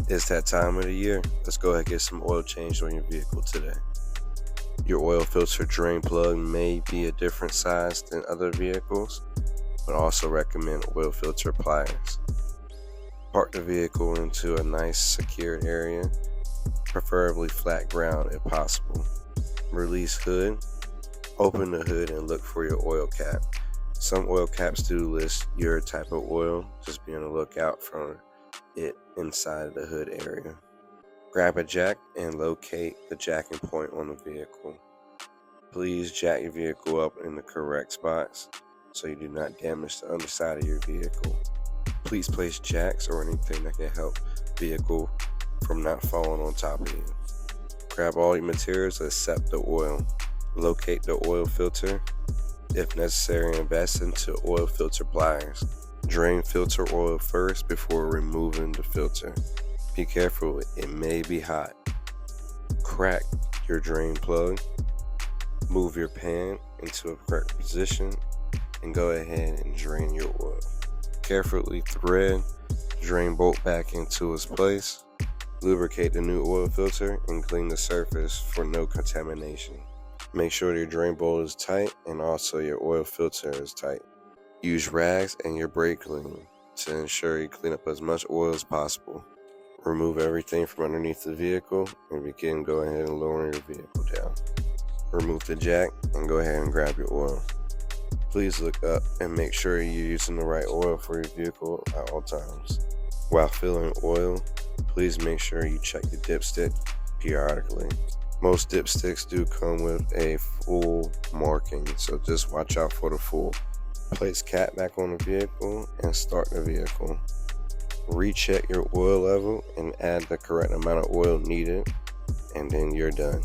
It's that time of the year. Let's go ahead and get some oil changed on your vehicle today. Your oil filter drain plug may be a different size than other vehicles, but also recommend oil filter pliers. Park the vehicle into a nice secured area, preferably flat ground if possible. Release hood. Open the hood and look for your oil cap. Some oil caps do list your type of oil, just be on the lookout for it inside the hood area. Grab a jack and locate the jacking point on the vehicle. Please jack your vehicle up in the correct spots so you do not damage the underside of your vehicle. Please place jacks or anything that can help the vehicle from not falling on top of you. Grab all your materials except the oil. Locate the oil filter. If necessary, invest into oil filter pliers. Drain filter oil first before removing the filter. Be careful, it may be hot. Crack your drain plug. Move your pan into a correct position and go ahead and drain your oil. Carefully thread the drain bolt back into its place. Lubricate the new oil filter and clean the surface for no contamination. Make sure your drain bolt is tight and also your oil filter is tight. Use rags and your brake cleaner to ensure you clean up as much oil as possible. Remove everything from underneath the vehicle and go ahead and lower your vehicle down. Remove the jack and go ahead and grab your oil. Please look up and make sure you're using the right oil for your vehicle at all times. While filling oil, please make sure you check your dipstick periodically. Most dipsticks do come with a full marking, so just watch out for the full. Place cap back on the vehicle and start the vehicle. Recheck your oil level and add the correct amount of oil needed, and then you're done.